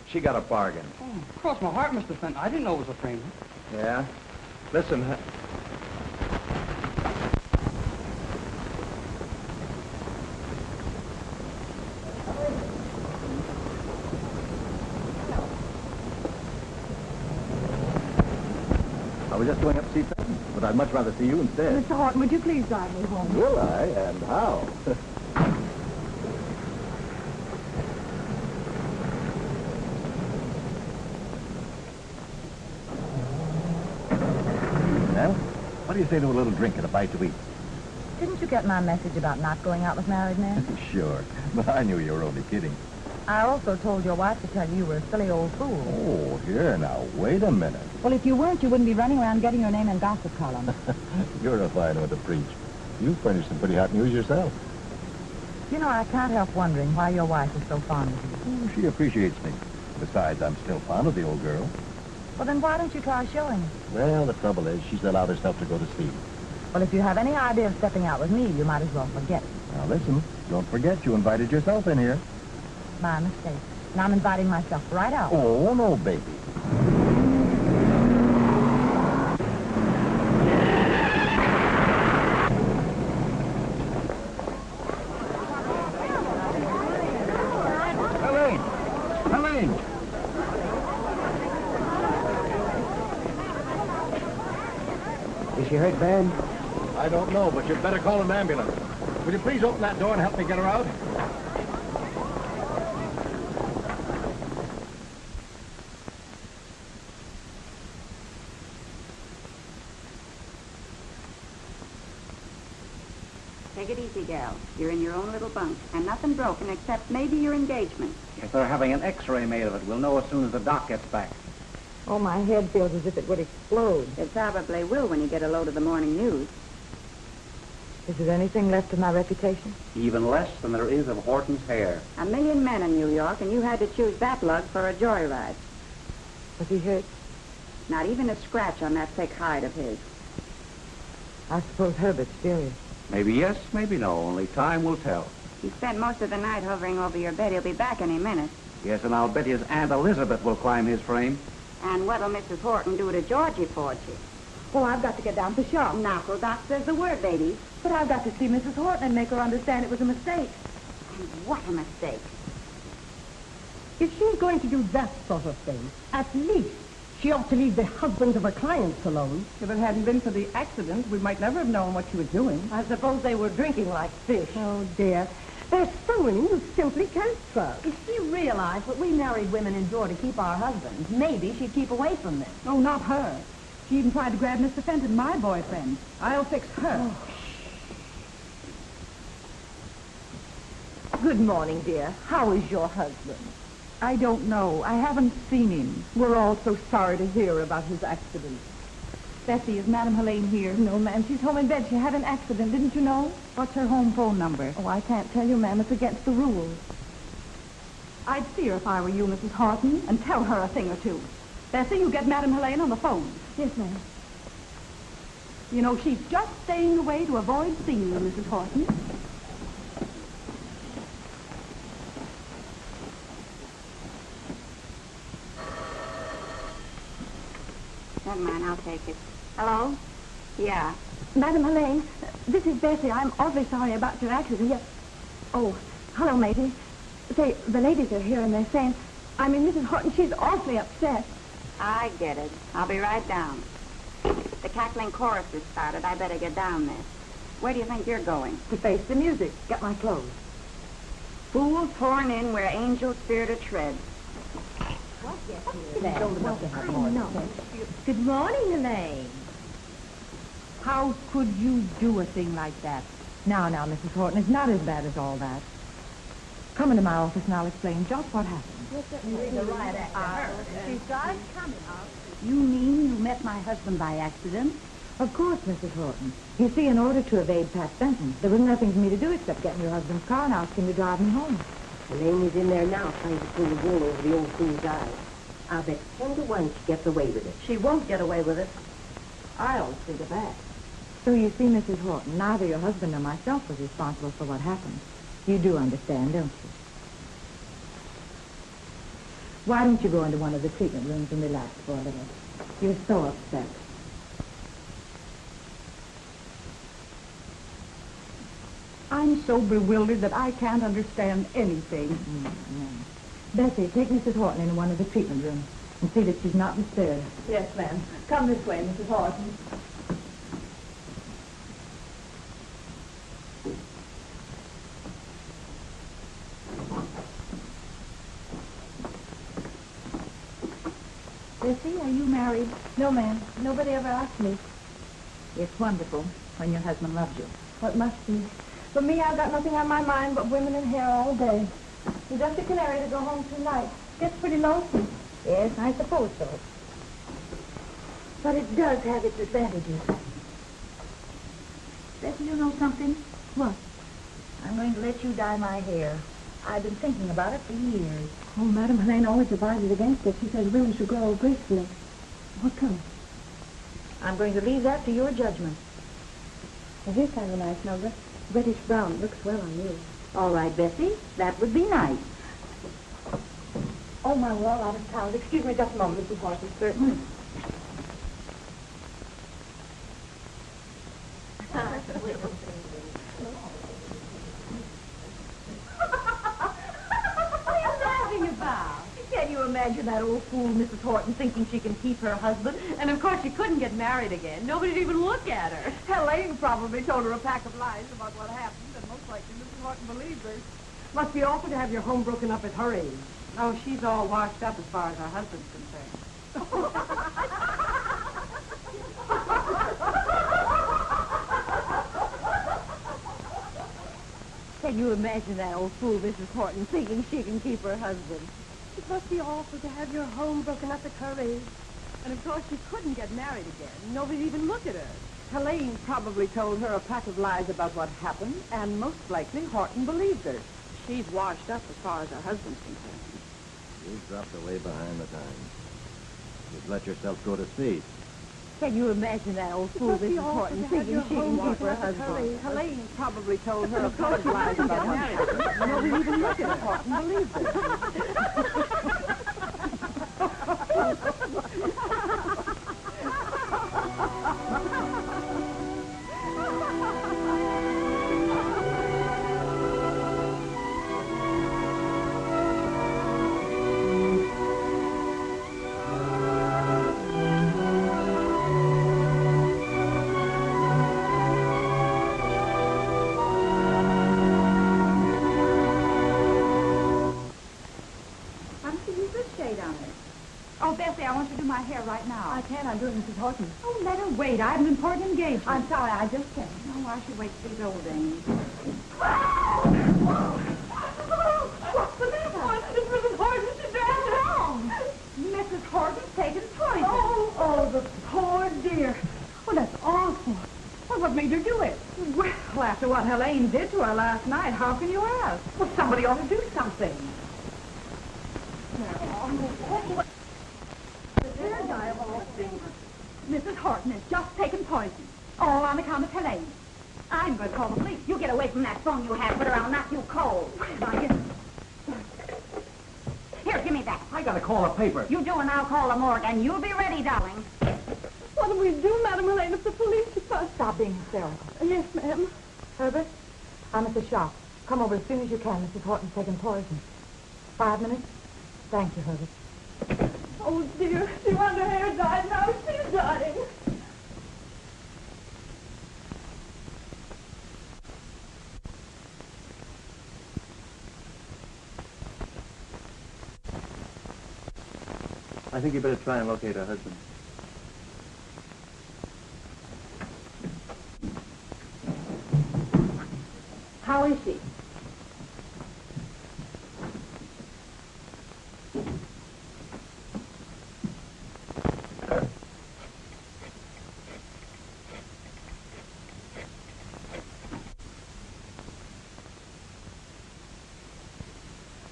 She got a bargain. Oh, cross my heart, Mr. Fenton. I didn't know it was a frame. Yeah? Listen, I was just going up to see Fenton, but I'd much rather see you instead. Mr. Horton, would you please drive me home? Will I? And how? Well, what do you say to a little drink and a bite to eat? Didn't you get my message about not going out with married men? Sure, but I knew you were only kidding. I also told your wife to tell you were a silly old fool. Oh, here now, wait a minute. Well, if you weren't, you wouldn't be running around getting your name in gossip columns. You're a fine one to preach. You furnished some pretty hot news yourself. You know, I can't help wondering why your wife is so fond of you. Oh, she appreciates me. Besides, I'm still fond of the old girl. Well, then why don't you try showing her? Well, the trouble is, she's allowed herself to go to sleep. Well, if you have any idea of stepping out with me, you might as well forget it. Now, listen, don't forget you invited yourself in here. My mistake. And I'm inviting myself right out. Oh, no, baby. Helene! Is she hurt bad? I don't know, but you'd better call an ambulance. Will you please open that door and help me get her out? Take it easy, gal. You're in your own little bunk, and nothing broken except maybe your engagement. If they're having an x-ray made of it, we'll know as soon as the doc gets back. Oh, my head feels as if it would explode. It probably will when you get a load of the morning news. Is there anything left of my reputation? Even less than there is of Horton's hair. 1 million men in New York, and you had to choose that lug for a joyride. Was he hurt? Not even a scratch on that thick hide of his. I suppose Herbert's furious. Maybe yes, maybe no. Only time will tell. He spent most of the night hovering over your bed. He'll be back any minute. Yes, and I'll bet his Aunt Elizabeth will climb his frame. And what'll Mrs. Horton do to Georgie Forgy? Well, I've got to get down to shop. Knuckle Doc says the word, ladies. But I've got to see Mrs. Horton and make her understand it was a mistake. And what a mistake. If she's going to do that sort of thing, at least she ought to leave the husbands of her clients alone. If it hadn't been for the accident, we might never have known what she was doing. I suppose they were drinking like fish. Oh, dear. There's so many you simply can't trust. If she realized what we married women endure to keep our husbands, maybe she'd keep away from them. Oh, not her. She even tried to grab Mr. Fenton, my boyfriend. I'll fix her. Good morning, dear. How is your husband? I don't know. I haven't seen him. We're all so sorry to hear about his accident. Bessie, is Madame Helene here? No, ma'am. She's home in bed. She had an accident. Didn't you know? What's her home phone number? Oh, I can't tell you, ma'am. It's against the rules. I'd see her if I were you, Mrs. Horton, and tell her a thing or two. Bessie, you get Madame Helene on the phone. Yes, ma'am. You know, she's just staying away to avoid seeing you, Mrs. Horton. Never mind, I'll take it. Hello? Yeah. Madam Helene, this is Bessie. I'm awfully sorry about your accident. Yes. Oh, hello, matey. Say, the ladies are here and they're saying, Mrs. Horton, she's awfully upset. I get it. I'll be right down. The cackling chorus has started. I better get down there. Where do you think you're going? To face the music. Get my clothes. Fools pouring in where angels fear to tread. Good morning, Elaine. How could you do a thing like that? Now, Mrs. Horton, it's not as bad as all that. Come into my office and I'll explain just what happened. She started coming. You mean you met my husband by accident? Of course, Mrs. Horton. You see, in order to evade Pat Fenton, there was nothing for me to do except get in your husband's car and ask him to drive me home. Elaine is in there now trying to pull the wool over the old fool's eyes. I'll bet 10 to 1 she gets away with it. She won't get away with it. I always think of that. So you see, Mrs. Horton, neither your husband nor myself was responsible for what happened. You do understand, don't you? Why don't you go into one of the treatment rooms and relax for a little? You're so upset. I'm so bewildered that I can't understand anything. Bessie, take Mrs. Horton into one of the treatment rooms and see that she's not disturbed. Yes, ma'am. Come this way, Mrs. Horton. Bessie, are you married? No, ma'am. Nobody ever asked me. It's wonderful when your husband loves you. What must be. For me, I've got nothing on my mind but women and hair all day. I'm just a canary to go home tonight. Gets pretty lonesome. Yes, I suppose so. But it does have its advantages. Bessie, you know something? What? I'm going to let you dye my hair. I've been thinking about it for years. Oh, Madam Helene always advises against it. She says women should grow gracefully. What color? I'm going to leave that to your judgment. Well, here's kind of nice now. Reddish brown. It looks well on you. All right, Bessie. That would be nice. Oh, my, we're all out of town. Excuse me just a moment, Mrs. Horton. Certainly. What are you laughing about? Can you imagine that old fool, Mrs. Horton, thinking she can keep her husband? And, of course, she couldn't get married again. Nobody'd even look at her. Helene probably told her a pack of lies about what happened, and most likely Mrs. Horton believed her. Must be awful to have your home broken up at her age. Oh, she's all washed up as far as her husband's concerned. Can you imagine that old fool, Mrs. Horton, thinking she can keep her husband? It must be awful to have your home broken up at her age. And of course she couldn't get married again. Nobody'd even look at her. Helene probably told her a pack of lies about what happened, and most likely Horton believed her. She's washed up as far as her husband's concerned. You've dropped away behind the times. You've let yourself go to seed. Can you imagine that old fool, Mrs. Horton, thinking she can keep her husband? Helene probably told her a pack of lies about marriage. Nobody even looked at her. Horton believed her. Oh, Bessie, I want you to do my hair right now. I can't. I'm doing Mrs. Horton. Oh, let her wait. I have an important engagement. I'm sorry. I just can't. Oh, I should wait till these old days. What's the matter? It's Mrs. Horton. She's very wrong. Mrs. Horton's taken poison. Oh, the poor dear. Well, that's awful. Well, what made her do it? Well, after what Helene did to her last night, how can you ask? Well, somebody ought to do something. Mrs. Horton has just taken poison. All on account of Helene. I'm going to call the police. You get away from that phone you have, but or I'll knock you cold. Here, give me that. I gotta call the paper. You do, and I'll call the morgue, and you'll be ready, darling. What do we do, Madam Helene, if the police are... Stop being hysterical. Yes, ma'am. Herbert, I'm at the shop. Come over as soon as you can. Mrs. Horton's taken poison. 5 minutes? Thank you, Herbert. Oh, dear. She wanted her hair dyed. Now she's dying. I think you better try and locate her husband. How is she?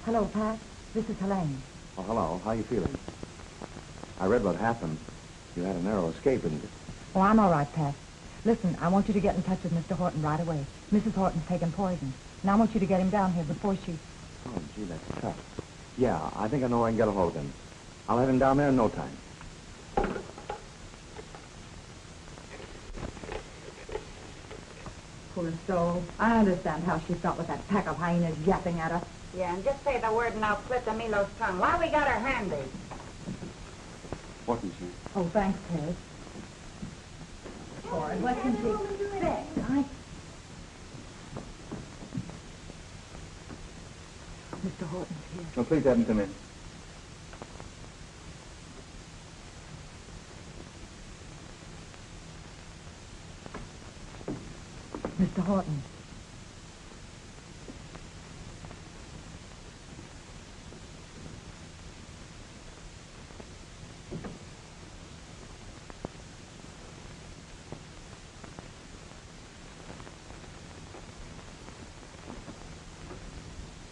Hello, Pat. This is Helene. Oh, hello. How you feeling? I read what happened. You had a narrow escape, didn't you? Oh, I'm all right, Pat. Listen, I want you to get in touch with Mr. Horton right away. Mrs. Horton's taken poison. And I want you to get him down here before she... Oh, gee, that's tough. Yeah, I think I know where I can get a hold of him. I'll have him down there in no time. Poor soul. I understand how she felt with that pack of hyenas yapping at her. Yeah, and just say the word and I'll split the Milo's tongue. While we got her handy. Horton, sir. Oh, thanks, Ted. Boy, what can she expect? Mr. Horton's here. Oh, please have him come in. Mr. Horton.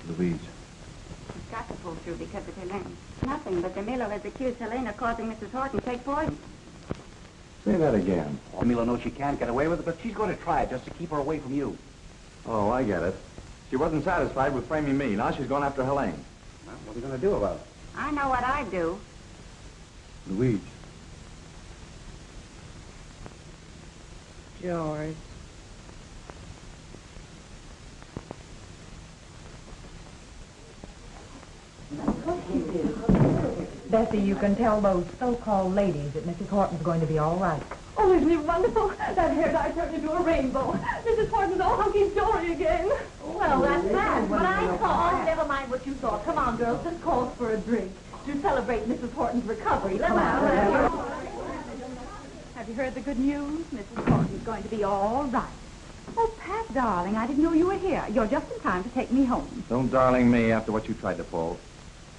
Louise. She's got to pull through because of Helene. Nothing, but the Milo has accused Helene of causing Mrs. Horton to take poison. Say that again. Oh, Milo knows she can't get away with it, but she's going to try it just to keep her away from you. Oh, I get it. She wasn't satisfied with framing me. Now she's going after Helene. Well, what are we going to do about it? I know what I'd do. Louise. George. Bessie, you can tell those so-called ladies that Mrs. Horton's going to be all right. Oh, isn't it wonderful? That hair dye turned into a rainbow. Mrs. Horton's all hunky-dory again. Well, that's bad. What I saw, never mind what you thought. Come on, girls, this calls for a drink to celebrate Mrs. Horton's recovery. Let's Have you heard the good news? Mrs. Horton's going to be all right. Oh, Pat, darling, I didn't know you were here. You're just in time to take me home. Don't darling me after what you tried to pull.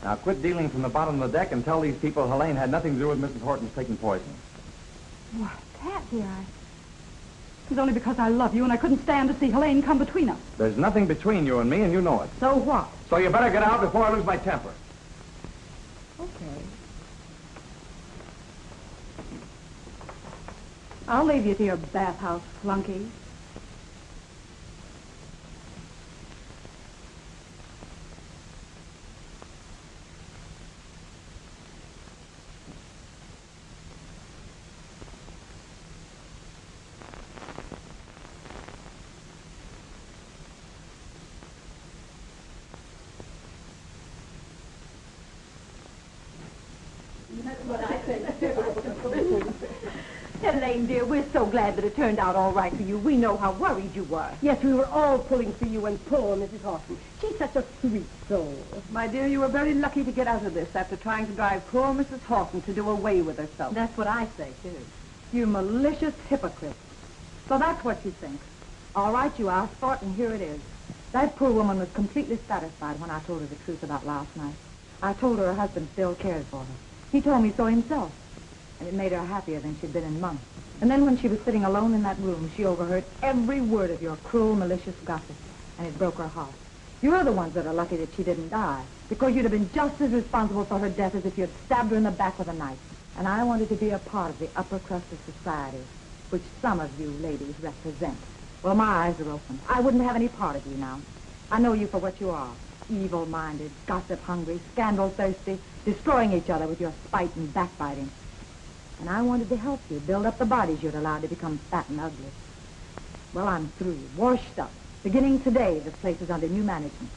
Now quit dealing from the bottom of the deck and tell these people Helene had nothing to do with Mrs. Horton's taking poison. Why, Pat, dear, It was only because I love you and I couldn't stand to see Helene come between us. There's nothing between you and me, and you know it. So what? So you better get out before I lose my temper. Okay. I'll leave you to your bathhouse, flunky. Helene, dear, we're so glad that it turned out all right for you. We know how worried you were. Yes, we were all pulling for you and poor Mrs. Horton. She's such a sweet soul. My dear, you were very lucky to get out of this after trying to drive poor Mrs. Horton to do away with herself. That's what I say, too. You malicious hypocrite. So that's what you think. All right, you asked for it, and here it is. That poor woman was completely satisfied when I told her the truth about last night. I told her husband still cares for her. He told me so himself, and it made her happier than she'd been in months. And then when she was sitting alone in that room, she overheard every word of your cruel, malicious gossip, and it broke her heart. You're the ones that are lucky that she didn't die, because you'd have been just as responsible for her death as if you'd stabbed her in the back with a knife. And I wanted to be a part of the upper crust of society. which some of you ladies represent. Well, my eyes are open. I wouldn't have any part of you now. I know you for what you are. Evil-minded, gossip-hungry, scandal-thirsty, destroying each other with your spite and backbiting. And I wanted to help you build up the bodies you'd allowed to become fat and ugly. Well, I'm through, washed up. Beginning today, this place is under new management.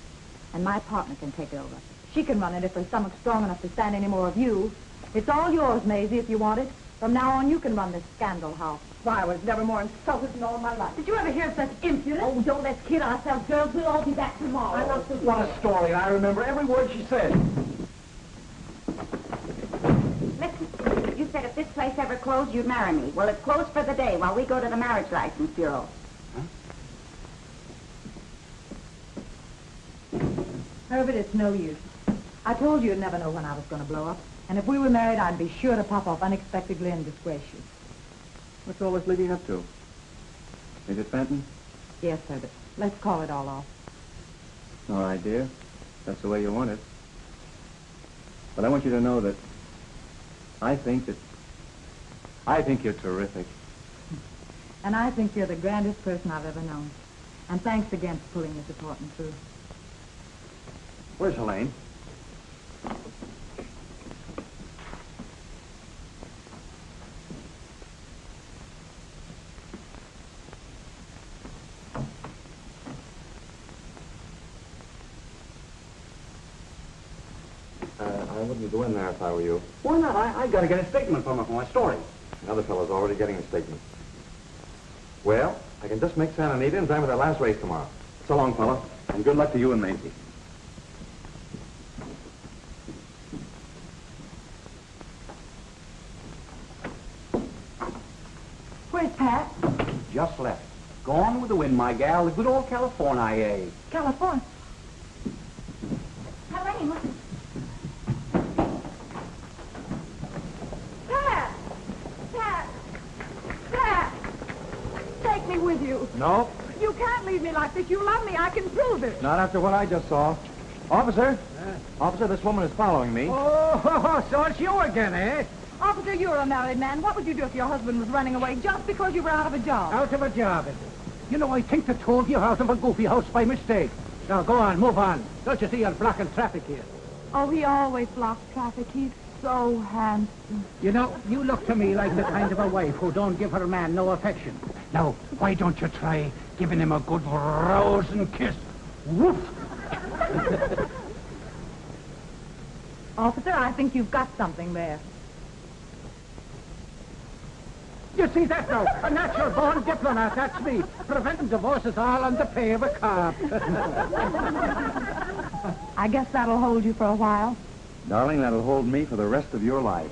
And my partner can take over. She can run it if her stomach's strong enough to stand any more of you. It's all yours, Maisie, if you want it. From now on, you can run this scandal house. Why, I was never more insulted in all my life. Did you ever hear such impudence? Oh, don't let's kid ourselves, girls. We'll all be back tomorrow. I love to... What a story. I remember every word she said. Listen, you said if this place ever closed, you'd marry me. Well, it's closed for the day while we go to the Marriage License Bureau. Herbert, it's no use. I told you you'd never know when I was going to blow up. And if we were married, I'd be sure to pop off unexpectedly and disgrace you. What's all this leading up to? Is it Fenton? Yes, Herbert. Let's call it all off. All right, dear. That's the way you want it. But I want you to know that I think you're terrific. And I think you're the grandest person I've ever known. And thanks again for pulling Mrs. Horton through. Where's Helene? I wouldn't go in there if I were you. Why not? I got to get a statement from her for my story. Another fellow's already getting a statement. Well, I can just make Santa Anita in time for their last race tomorrow. So long, fella. And good luck to you and Maisie. Where's Pat? Just left. Gone with the wind, my gal. The good old California. California. Helene, Pat! Take me with you. No, You can't leave me like this. You love me. I can prove it. not after what I just saw. Officer? Officer, this woman is following me. Oh, so it's you again, eh? Officer, you're a married man. What would you do if your husband was running away just because you were out of a job? Out of a job, is it? You know, I think the two of you are out of a goofy house by mistake. Now, go on, move on. Don't you see you're blocking traffic here? Oh, he always blocks traffic. He's so handsome. You know, you look to me like the kind of a wife who don't give her man no affection. Now, why don't you try giving him a good rousing kiss? Woof! Officer, I think you've got something there. You see that now? A natural-born diplomat, that's me. Preventing divorce is all on the pay of a cop. I guess that'll hold you for a while. Darling, that'll hold me for the rest of your life.